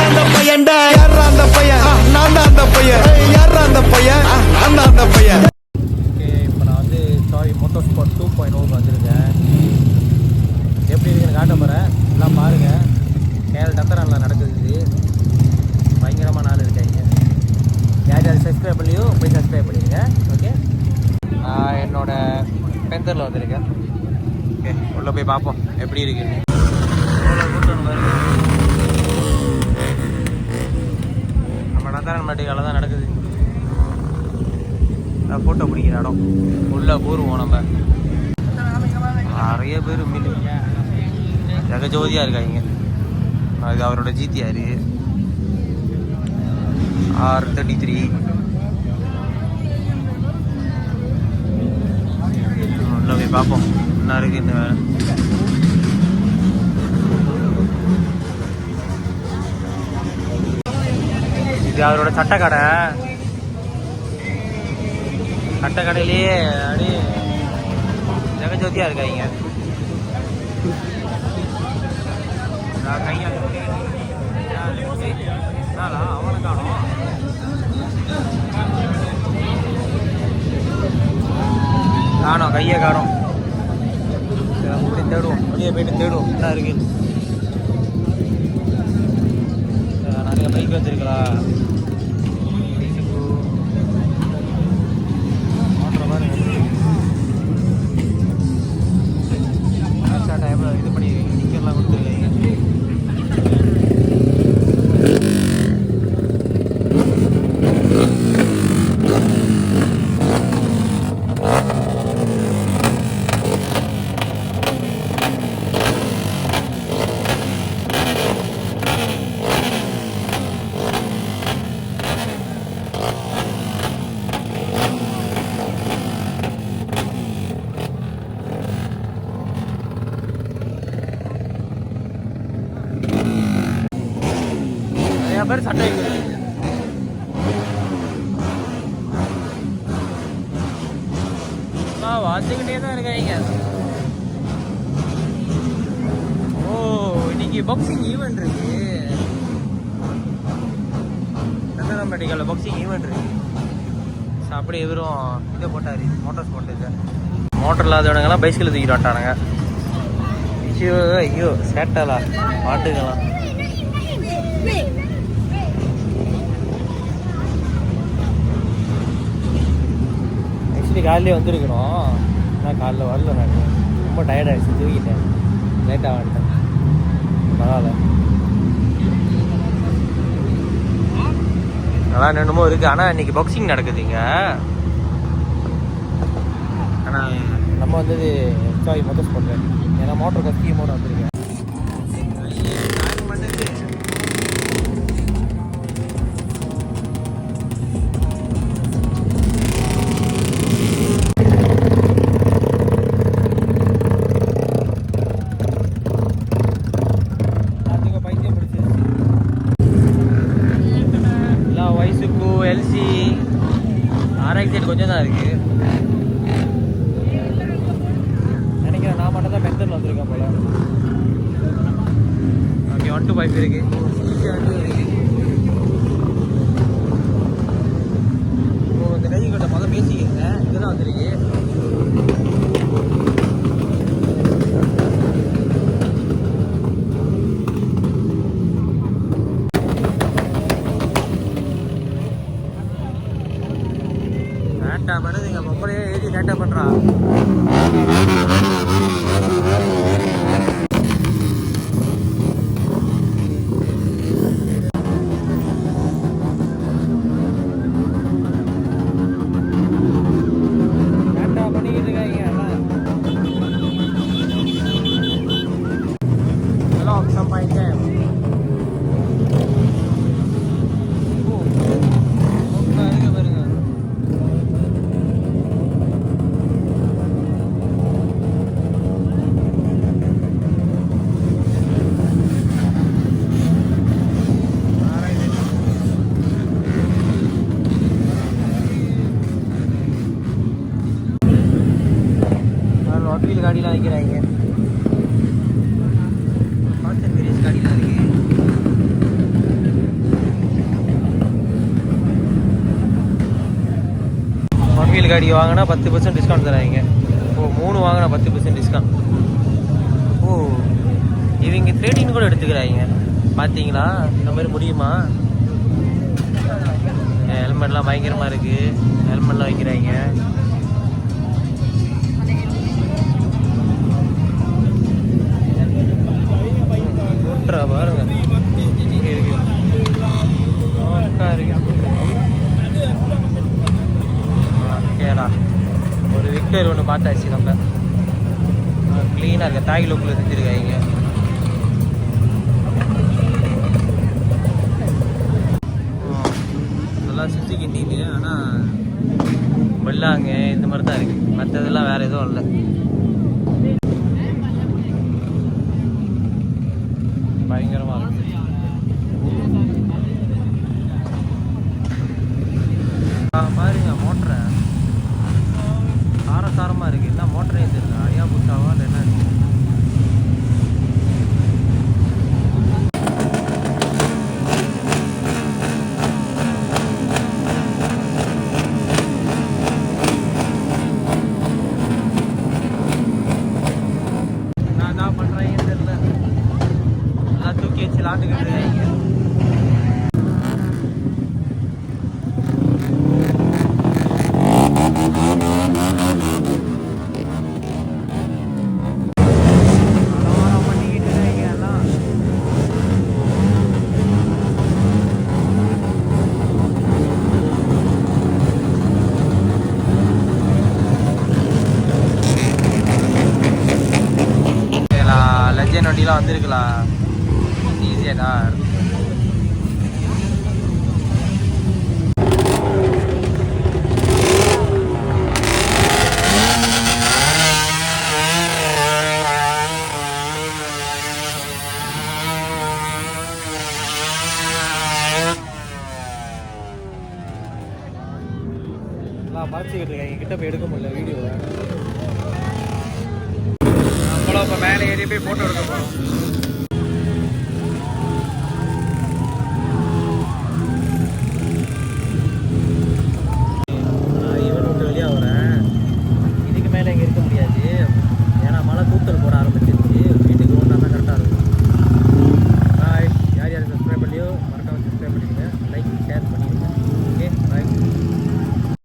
அந்த பையன்டா யாரா அந்த பையன் நான் தான் அந்த பையன் யாரா அந்த பையன் நான் தான் அந்த பையன். ஓகே, இப்போ நான் வந்து சாய் மோட்டோ ஸ்பாட் 2.0 வந்திருக்கேன். எப்படி இருக்குன்னு காட்ட போகிறேன், எல்லாம் பாருங்கள். கேரள டத்தரானில் நடக்குது, பயங்கரமாக நாள் இருக்காங்க. யார் யார் சப்ஸ்கிரைப் பண்ணியோ போய் சப்ஸ்கிரைப் பண்ணிடுங்க. ஓகே, என்னோட பெந்தரில் வந்திருக்கேன். ஓகே, உள்ளே போய் பார்ப்போம் எப்படி இருக்குன்னு. நம்ம டத்தரான் மாட்டிக்கால தான் நடக்குது. ஃபோட்டோ பிடிக்கிற இடம் உள்ளே போடுவோம். நம்ம நிறைய பேர் ஜெகஜோதியாக இருக்காங்க. அது அவரோட ஜிடிஆர் R33. உள்ள போய் பார்ப்போம் என்ன இருக்கு இந்த வேலை. இது அவரோட சட்டக்கடை. சட்டக்கடையிலேயே அப்படியே ஜெகஜோதியாக இருக்காங்க. கையா அவனை காணும். காணும், கையை காணும். அப்படி தேடுவோம், வெளியே போயிட்டு தேடுவோம் என்ன இருக்கு. நிறைய பைக் வச்சிருக்கா. இது பண்ணி டிக்கெட்லாம் கொடுத்துருக்காங்க. பேர் சட்டை வாசிக்கிட்டே தான் இருக்காங்க. ஓ, இன்னைக்கு பாக்ஸிங் ஈவெண்ட் இருக்கு. மெடிக்கலில் பாக்ஸிங் ஈவெண்ட் இருக்கு. அப்படியே இவரும் இதை போட்டார், மோட்டார் ஸ்பாட். இது மோட்டர் இல்லாதவனுங்கெல்லாம் பைஸ்கில் தூக்கிட்டு வந்துட்டானுங்க. ஐயோ ஐயோ சேட்டலா பாட்டுக்கலாம். காலையிலே வந்துருக்கணும், ஆனால் காலைல வரல. நான் ரொம்ப டயர்டாகிடுச்சு, தூக்கிட்டேன், லேட்டாக வந்துட்டேன். பரவாயில்ல, நல்லா என்னமோ இருக்குது. ஆனால் இன்றைக்கி பாக்ஸிங் நடக்குதுங்க. ஆனால் நம்ம வந்தது சாய் மோட்டர் ஸ்பாட். ஏன்னா மோட்டர் கஸ்டிமோடு வந்துருக்கேன். எல்சி RX கொஞ்சம் தான் இருக்கு நினைக்கிறேன். நான் மட்டும் தான் பென்டரில் வந்திருக்கேன் போல. ஓகே, 125 இருக்கு. ஓ, இந்த கை கிட்ட முதல்ல பேசிக்கிறேங்க. இதெல்லாம் வந்துருக்கு. பண்ணுதுங்க பொம்பளையே ஏறி சேட்டை பண்றா. சேட்டா பண்ணிக்கிட்டு இருக்காங்க. எல்லாம் சம்பாதிக்க வக்கீல் காடிலாம் வைக்கிறாங்க. காட்டன் பெரியஸ் காடிலாம் இருக்கு. ரயில் காடி வாங்கினா 10% டிஸ்கவுண்ட் தராங்க. ஓ 3 வாங்கினா 10% டிஸ்கவுண்ட். ஓ இவங்க ட்ரேடிங் கூட எடுத்துக்கிறாங்க பார்த்தீங்களா? இந்த மாதிரி முடியுமா? ஹெல்மெட்லாம் பயங்கரமாக இருக்குது. ஹெல்மெட்லாம் வைக்கிறாங்க. பாருங்க கேடா ஒரு விக்டர் ஒன்று பார்த்தாச்சு. நம்ம க்ளீனாக இருக்க தாய் லோக்கில் செஞ்சுருக்காங்க. நல்லா சுற்றிக்கிட்டீங்க. ஆனால் வெள்ளாங்க இந்த மாதிரி தான் இருக்குது. மற்றதெல்லாம் வேறு எதுவும் இல்லை. பயங்கரமாக இருக்கு. பாருங்க மோட்டரை சாரசாரமாக இருக்குது. என்ன மோட்டரே தெரியல. ஐயா புட்டாவா இல்லை என்ன? நான் பண்ணுறேன் தெரியல. எல்லாம் தூக்கி வச்சு லாட்டுக்கிட்டு இருக்காங்க. லெஜண்ட் வண்டிலாம் வந்துருக்கலாம் ஈஸியாக தான். பார்த்துக்கிட்டு இருக்கேன். என்கிட்ட போய் எடுக்க முடியல வீடியோவை. நம்மளும் இப்போ மேலே ஏறி போய் ஃபோட்டோ எடுக்க போகிறோம்.